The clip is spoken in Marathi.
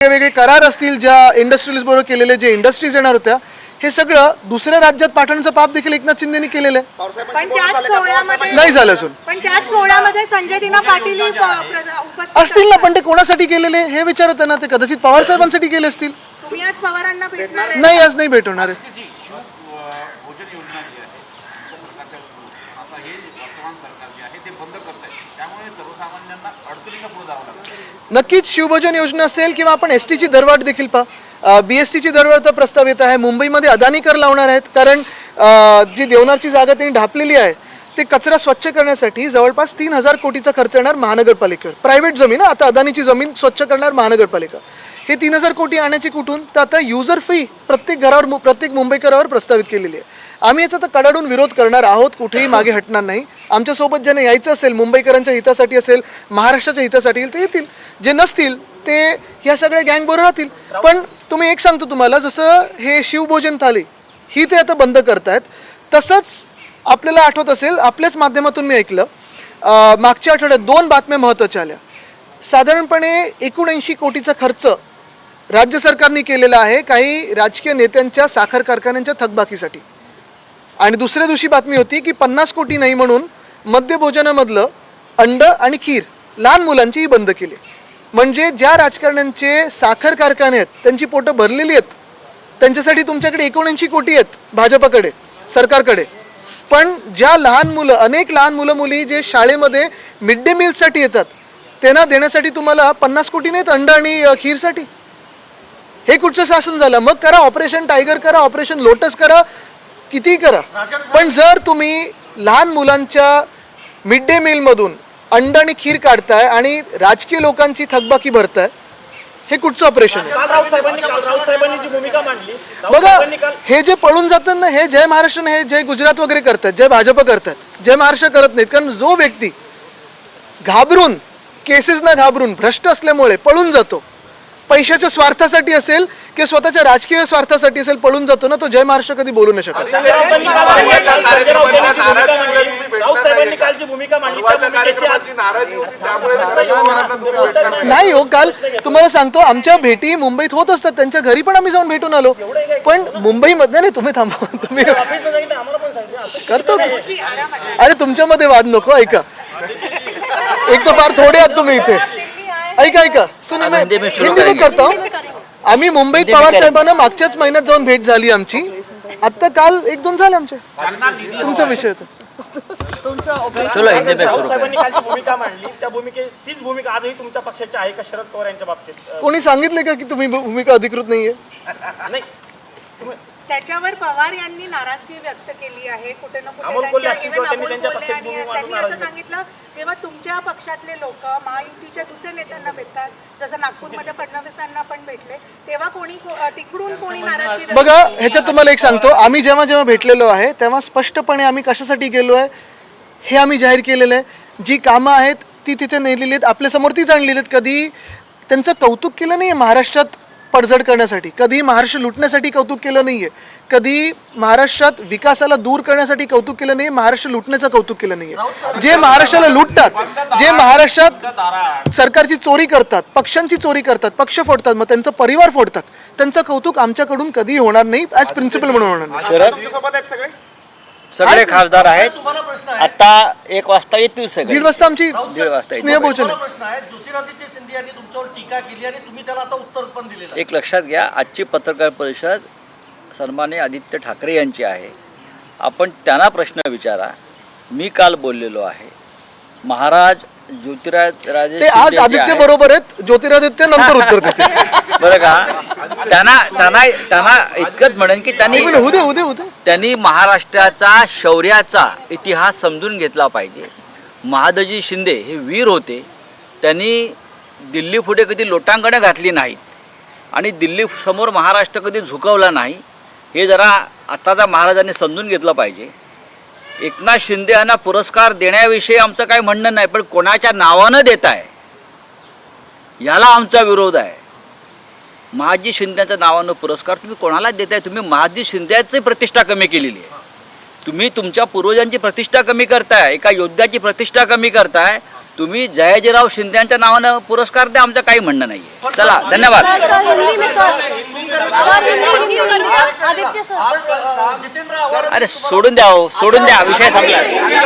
वेगवेगळे करार असतील, ज्या इंडस्ट्रियलिस्ट बरोबर केलेले जे इंडस्ट्रीज येणार होत्या, हे सगळं दुसऱ्या राज्यात पाठवण्याचं पाप देखील एकनाथ शिंदेनी केलेलं आहे. पण त्याच सोहळ्यामध्ये नाही झालं अजून. पण त्याच सोहळ्यामध्ये संजय दिना पाटील उपस्थित असतील ना, पण ते कोणासाठी केलेले हे विचारत ना. ते कदाचित पवार साहेबांसाठी केले असतील. तुम्ही आज पवारांना भेटणार आहे? नाही, आज नाही भेटणार आहे. भोजन योजना जी आहे सरकारच्या आता हे वर्तमान सरकार जे आहे ते बंद करत आहे, त्यामुळे सर्वसामान्यांना अडचणीला पुढे जावं लागतं. नक्कीच शिवभोजन योजना असेल किंवा आपण एसटीची दरवाढ देखील BSTची दरवाढचा प्रस्ताव येत आहे. मुंबईमध्ये अदानी कर लावणार आहेत, कारण जी देवनारची जागा त्यांनी ढापलेली आहे ते कचरा स्वच्छ करण्यासाठी जवळपास 3000 कोटीचा खर्च येणार महानगरपालिकेवर. प्रायव्हेट जमीन, आता अदानीची जमीन स्वच्छ करणार महानगरपालिका. हे 3000 कोटी आणायची कुठून? तर आता युजर फी प्रत्येक घरावर, प्रत्येक मुंबईकरावर प्रस्तावित केलेली आहे. आम्ही याचा तर कडाडून विरोध करणार आहोत, कुठेही मागे हटणार नाही. आमच्यासोबत ज्यांना यायचं असेल, मुंबईकरांच्या हितासाठी असेल, महाराष्ट्राच्या हितासाठी ते येतील. जे नसतील ते ह्या सगळ्या गँग बरोबर राहतील. पण तुम्ही एक सांगतो तुम्हाला, जसं हे शिवभोजन थाली ही ते आता बंद करतायत, तसंच आपल्याला आठवत असेल, आपल्याच माध्यमातून मी ऐकलं, मागच्या आठवड्यात 2 बातम्या महत्त्वाच्या आल्या. साधारणपणे 79 कोटीचा खर्च राज्य सरकारने केलेला आहे काही राजकीय नेत्यांच्या साखर कारखान्यांच्या थकबाकीसाठी. आणि दुसऱ्या दिवशी बातमी होती की 50 कोटी नाही म्हणून मध्यभोजनामधलं अंड आणि खीर लहान मुलांचीही बंद केली. म्हणजे ज्या राजकारण्यांचे साखर कारखाने आहेत त्यांची पोटं भरलेली आहेत, त्यांच्यासाठी तुमच्याकडे 79 कोटी आहेत भाजपकडे, सरकारकडे. पण ज्या लहान मुलं, अनेक लहान मुलं मुली जे शाळेमध्ये मिड डे मीलसाठी येतात, त्यांना देण्यासाठी तुम्हाला 50 कोटी नाहीत अंड आणि खीरसाठी. हे कुठचं शासन झालं? मग करा ऑपरेशन टायगर, करा ऑपरेशन लोटस, करा कितीही करा. पण जर तुम्ही लहान मुलांच्या मिड डे मीलमधून अंड आणि खीर काढताय आणि राजकीय लोकांची थकबाकी भरताय, हे कुठचं ऑपरेशन आहे? बघा, हे जे पळून जातात ना, हे जय महाराष्ट्र, हे जय गुजरात वगैरे करतात, जय भाजप करतात, जय महाराष्ट्र करत नाहीत. कारण जो व्यक्ती घाबरून, केसेसना घाबरून, भ्रष्ट असल्यामुळे पळून जातो, पैशाच्या स्वार्थासाठी असेल किंवा स्वतःच्या राजकीय स्वार्थासाठी असेल पळून जातो ना, तो जय महाराष्ट्र कधी बोलू नाही शकत. नाही हो, काल तुम्हाला सांगतो, आमच्या भेटी मुंबईत होत असतात, त्यांच्या घरी पण आम्ही जाऊन भेटून आलो. पण मुंबईमध्ये नाही, तुम्ही थांबा, तुम्ही करतो. अरे तुमच्यामध्ये वाद नको. ऐका, एक तर फार थोडे आहात तुम्ही इथे. ऐका सुन, हिंदी में करता हूं. आम्ही मुंबईत पवार साहेबांना मागच्याच महिन्यात जाऊन भेट झाली आमची. आता काल 1-2 झाले आमचे. तुमचा विषय होता. चलो हिंदी में सुरू करा. भूमिका मांडली, त्या भूमिकेत तीच भूमिका आजही तुमच्या पक्षाची आहे का शरद पवार यांच्या बाबतीत? कोणी सांगितले का की तुम्ही भूमिका अधिकृत नाहीये? नाही, त्याच्यावर पवार यांनी नाराजगी व्यक्त केली आहे. कुठे ना अमोल कुठे कोल्हे त्यांच्या असतील किंवा even त्यांनी अमोल त्यांच्या कोल्हे पक्षात आणि भूमिका त्यांनी मांडून असं सांगितलं, जेव्हा तुमच्या पक्षातले लोक महायुतीच्या दुसऱ्या नेत्यांना भेटतात, जसं नागपूरमध्ये फडणवीसांना पण भेटले, तेव्हा कोणी तिकडून कोणी नाराजगी व्यक्त बघा, ह्याच्यात तुम्हाला एक सांगतो, आम्ही जेव्हा जेव्हा भेटलेलो आहे तेव्हा स्पष्टपणे आम्ही कशासाठी गेलो आहे हे आम्ही जाहीर केलेलं आहे. जी कामं आहेत ती तिथे नेलेली आहेत, आपल्यासमोर तीच आणलेली आहेत. कधी त्यांचं कौतुक केलं नाही आहे महाराष्ट्रात पडझड करण्यासाठी, कधी महाराष्ट्र लुटण्यासाठी कौतुक केलं नाही आहे, कधी महाराष्ट्रात विकासाला दूर करण्यासाठी कौतुक केलं नाही, महाराष्ट्र लुटण्याचं कौतुक केलं नाही आहे. जे महाराष्ट्राला लुटतात, जे महाराष्ट्रात सरकारची चोरी करतात, पक्षांची चोरी करतात, पक्ष फोडतात, मग त्यांचा परिवार फोडतात, त्यांचं कौतुक आमच्याकडून कधी होणार नाही, ॲज प्रिन्सिपल म्हणून होणार नाही. सगळे खासदार आहेत. आता 1 वाजता येतील सगळे. 1:30 वाजता आमची 1:30 वाजता स्नेहभोजन आहे. प्रश्न आहे. ज्योतिरादित्य सिंधिया यांनी तुमच्यावर टीका केली आणि तुम्ही त्याला आता उत्तर पण दिलेलं आहे. एक लक्षात घ्या, आजची पत्रकार परिषद सन्माननीय आदित्य ठाकरे यांची आहे. आपण त्यांना प्रश्न विचारा. मी काल बोललेलो आहे, महाराज ज्योतिरादित्य ते आज आदित्य बरोबर आहेत, ज्योतिरादित्य नंतर उत्तर देते. बरं का, त्यांना इतकंच म्हणेन की त्यांनी महाराष्ट्राचा शौर्याचा इतिहास समजून घेतला पाहिजे. महादजी शिंदे हे वीर होते. त्यांनी दिल्ली पुढे कधी लोटांगणं घातली नाहीत आणि दिल्ली समोर महाराष्ट्र कधी झुकवला नाही. हे जरा आताचा महाराजांनी समजून घेतलं पाहिजे. एकनाथ शिंदे यांना पुरस्कार देण्याविषयी आमचं काही म्हणणं नाही, पण कोणाच्या नावानं देत आहे याला आमचा विरोध आहे. महादजी शिंदेच्या नावानं पुरस्कार तुम्ही कोणाला देताय? तुम्ही महादजी शिंदेची प्रतिष्ठा कमी केलेली आहे. तुम्ही तुमच्या पूर्वजांची प्रतिष्ठा कमी करताय, एका योद्ध्याची प्रतिष्ठा कमी करताय. तुम्ही जयाजीराव शिंदेच्या नावानं पुरस्कार द्या, आमचं काही म्हणणं नाही. चला, धन्यवाद. जितेंद्र आव्हाड अरे सोडून द्या, विषय संपला.